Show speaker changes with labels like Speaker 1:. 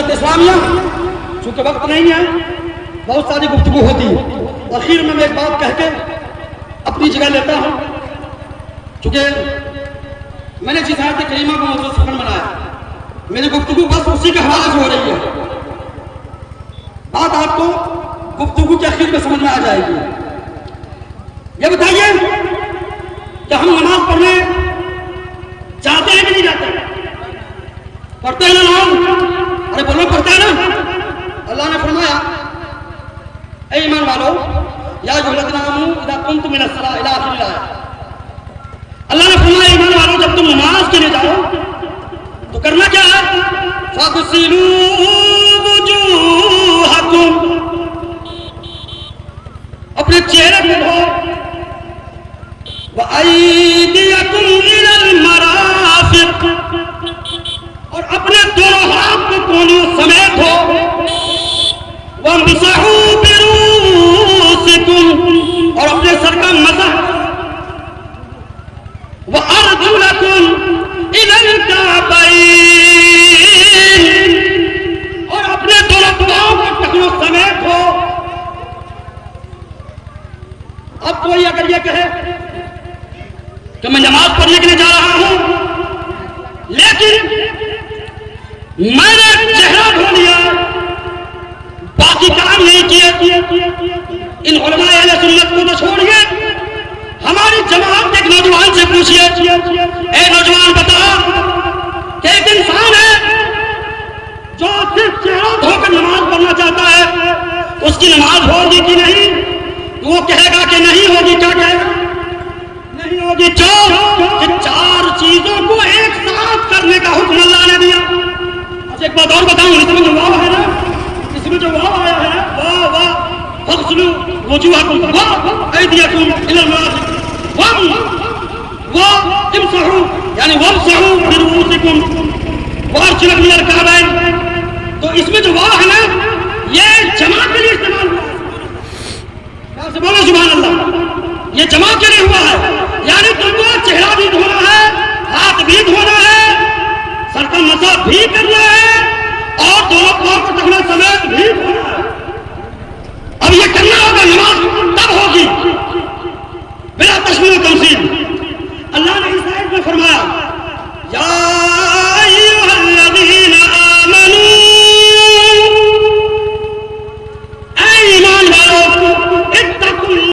Speaker 1: جمہوریت اسلامیہ چونکہ وقت نہیں ہے بہت ساری گفتگو ہوتی ہے، آخر میں ایک بات کہہ کے اپنی جگہ لیتا ہوں، چونکہ میں نے جس آیت کریمہ کو موضوع سخن بنایا، میری گفتگو بس اسی کے حوالے سے ہو رہی ہے، بات آپ کو گفتگو کے آخر میں سمجھ میں آ جائے گی۔ یہ بتائیے کہ ہم نماز پڑھنے جاتے ہیں کہ نہیں جاتے؟ پڑھتے ہیں نماز؟ ارے بولو پڑھتے ہیں نا؟ اللہ نے فرمایا اے ایمان والو یا ایھا الذین آمنوا اذا قمتم الی الصلاۃ الی آخر الآیہ، اللہ نے فرمایا ایمان والو جب تم نماز کے لیے جاؤ تو کرنا کیا ہے؟ فاغسلوا وجوہکم، اپنے چہرے کو دھو، وَأَيْدِيَكُمْ إِلَى الْمَرَافِقِ، اور اپنے دونوں ہاتھ کو کونوں سمیت ہو، وَامْسَحُوا بِرُؤُوسِكُمْ، اور اپنے سر کا مسح، وَأَرْجُلَكُمْ إِلَى الْكَعْبَيْنِ، اور اپنے دونوں پاؤں کو ٹخنوں سمیت ہو۔ اب کوئی اگر یہ کہے کہ میں نماز پڑھنے کے لیے جا رہا ہوں لیکن میں نے چہرہ دھو لیا باقی کام نہیں کیے، ان علماء اہل سنت کو تو چھوڑیے، ہماری جماعت کے ایک نوجوان سے پوچھئے، اے نوجوان بتا کہ ایک انسان ہے جو صرف چہرہ دھو کر نماز پڑھنا چاہتا ہے، اس کی نماز ہوگی کہ نہیں؟ وہ کہے گا کہ نہیں ہوگی، کیا کہے گا؟ نہیں ہوگی۔ کیوں؟ کہ چار چیزوں کو ایک ساتھ کرنے کا حکم اللہ نے دیا۔ اچھا ایک بات اور بتاؤں، اس میں جو واو ہے نا، اس میں جو واو آیا ہے نا، واو فاغسلوا وجوہکم وایدیکم الی المرافق وامسحوا یعنی وامسحوا برؤوسکم،